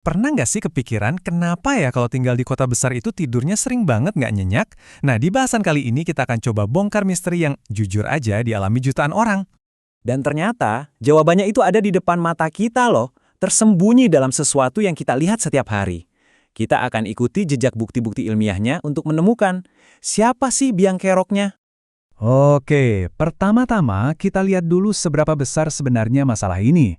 Pernah nggak sih kepikiran kenapa ya kalau tinggal di kota besar itu tidurnya sering banget nggak nyenyak? Nah, di bahasan kali ini kita akan coba bongkar misteri yang jujur aja dialami jutaan orang. Dan ternyata, jawabannya itu ada di depan mata kita loh, tersembunyi dalam sesuatu yang kita lihat setiap hari. Kita akan ikuti jejak bukti-bukti ilmiahnya untuk menemukan siapa sih biang keroknya. Oke, pertama-tama kita lihat dulu seberapa besar sebenarnya masalah ini.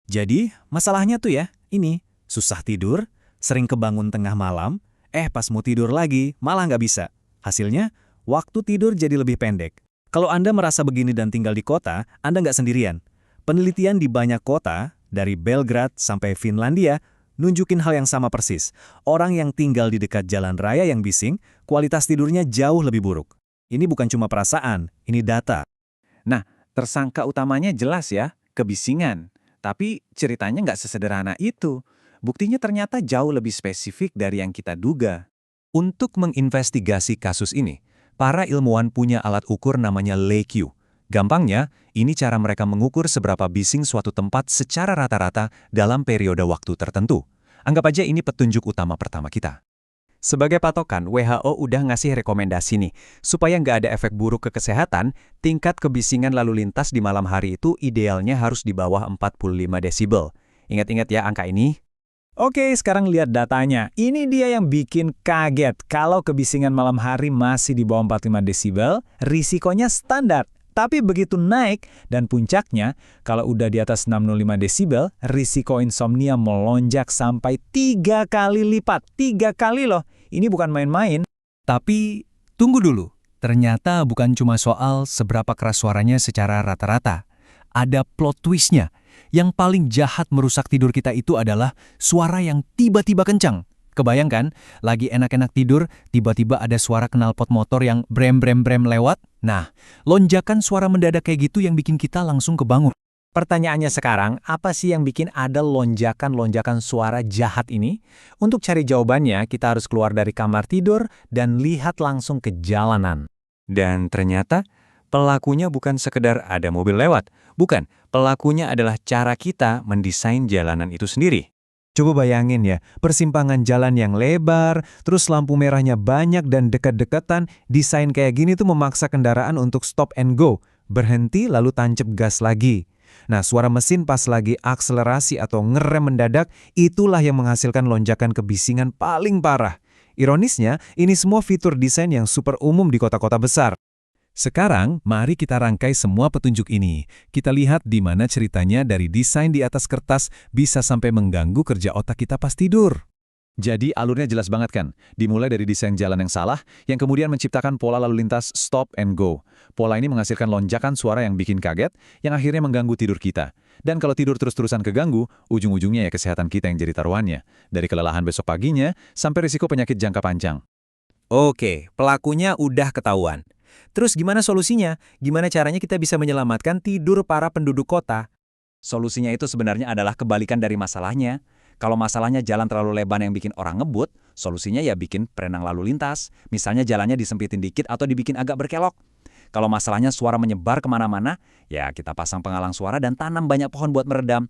Jadi, masalahnya tuh ya, ini, susah tidur, sering kebangun tengah malam, pas mau tidur lagi, malah nggak bisa. Hasilnya, waktu tidur jadi lebih pendek. Kalau Anda merasa begini dan tinggal di kota, Anda nggak sendirian. Penelitian di banyak kota, dari Belgrade sampai Finlandia, nunjukin hal yang sama persis. Orang yang tinggal di dekat jalan raya yang bising, kualitas tidurnya jauh lebih buruk. Ini bukan cuma perasaan, ini data. Nah, tersangka utamanya jelas ya, kebisingan. Tapi ceritanya nggak sesederhana itu. Buktinya ternyata jauh lebih spesifik dari yang kita duga. Untuk menginvestigasi kasus ini, para ilmuwan punya alat ukur namanya LeQ. Gampangnya, ini cara mereka mengukur seberapa bising suatu tempat secara rata-rata dalam periode waktu tertentu. Anggap aja ini petunjuk utama pertama kita. Sebagai patokan, WHO udah ngasih rekomendasi nih, supaya nggak ada efek buruk ke kesehatan, tingkat kebisingan lalu lintas di malam hari itu idealnya harus di bawah 45 desibel. Ingat-ingat ya angka ini. Oke, sekarang lihat datanya. Ini dia yang bikin kaget. Kalau kebisingan malam hari masih di bawah 45 desibel, risikonya standar. Tapi begitu naik, dan puncaknya, kalau udah di atas 65 desibel, risiko insomnia melonjak sampai 3 kali lipat. 3 kali loh. Ini bukan main-main. Tapi, tunggu dulu. Ternyata bukan cuma soal seberapa keras suaranya secara rata-rata. Ada plot twist-nya. Yang paling jahat merusak tidur kita itu adalah suara yang tiba-tiba kencang. Kebayangkan, lagi enak-enak tidur, tiba-tiba ada suara knalpot motor yang brem-brem-brem lewat. Nah, lonjakan suara mendadak kayak gitu yang bikin kita langsung kebangun. Pertanyaannya sekarang, apa sih yang bikin ada lonjakan-lonjakan suara jahat ini? Untuk cari jawabannya, kita harus keluar dari kamar tidur dan lihat langsung ke jalanan. Dan ternyata, pelakunya bukan sekedar ada mobil lewat. Bukan, pelakunya adalah cara kita mendesain jalanan itu sendiri. Coba bayangin ya, persimpangan jalan yang lebar, terus lampu merahnya banyak dan dekat-dekatan, desain kayak gini tuh memaksa kendaraan untuk stop and go, berhenti lalu tancap gas lagi. Nah, suara mesin pas lagi akselerasi atau ngerem mendadak, itulah yang menghasilkan lonjakan kebisingan paling parah. Ironisnya, ini semua fitur desain yang super umum di kota-kota besar. Sekarang, mari kita rangkai semua petunjuk ini. Kita lihat di mana ceritanya dari desain di atas kertas bisa sampai mengganggu kerja otak kita pas tidur. Jadi alurnya jelas banget kan? Dimulai dari desain jalan yang salah, yang kemudian menciptakan pola lalu lintas stop and go. Pola ini menghasilkan lonjakan suara yang bikin kaget, yang akhirnya mengganggu tidur kita. Dan kalau tidur terus-terusan keganggu, ujung-ujungnya ya kesehatan kita yang jadi taruhannya. Dari kelelahan besok paginya, sampai risiko penyakit jangka panjang. Oke, pelakunya udah ketahuan. Terus gimana solusinya? Gimana caranya kita bisa menyelamatkan tidur para penduduk kota? Solusinya itu sebenarnya adalah kebalikan dari masalahnya. Kalau masalahnya jalan terlalu lebar yang bikin orang ngebut, solusinya ya bikin perenang lalu lintas. Misalnya jalannya disempitin dikit atau dibikin agak berkelok. Kalau masalahnya suara menyebar kemana-mana, ya kita pasang penghalang suara dan tanam banyak pohon buat meredam.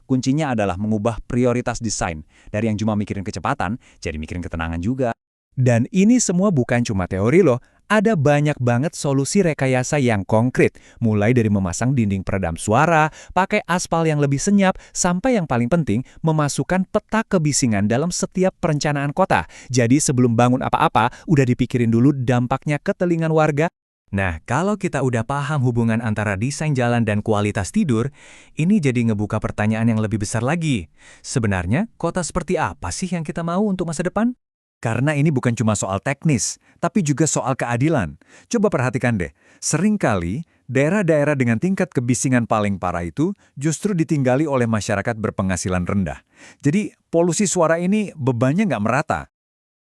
Kuncinya adalah mengubah prioritas desain. Dari yang cuma mikirin kecepatan, jadi mikirin ketenangan juga. Dan ini semua bukan cuma teori loh, ada banyak banget solusi rekayasa yang konkret, mulai dari memasang dinding peredam suara, pakai aspal yang lebih senyap, sampai yang paling penting, memasukkan peta kebisingan dalam setiap perencanaan kota. Jadi sebelum bangun apa-apa, udah dipikirin dulu dampaknya ke telinga warga. Nah, kalau kita udah paham hubungan antara desain jalan dan kualitas tidur, ini jadi ngebuka pertanyaan yang lebih besar lagi. Sebenarnya, kota seperti apa sih yang kita mau untuk masa depan? Karena ini bukan cuma soal teknis, tapi juga soal keadilan. Coba perhatikan deh, seringkali daerah-daerah dengan tingkat kebisingan paling parah itu justru ditinggali oleh masyarakat berpenghasilan rendah. Jadi, polusi suara ini bebannya nggak merata.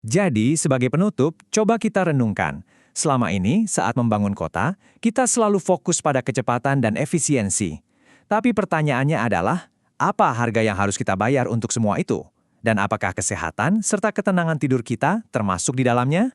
Jadi, sebagai penutup, coba kita renungkan. Selama ini, saat membangun kota, kita selalu fokus pada kecepatan dan efisiensi. Tapi pertanyaannya adalah, apa harga yang harus kita bayar untuk semua itu? Dan apakah kesehatan serta ketenangan tidur kita termasuk di dalamnya?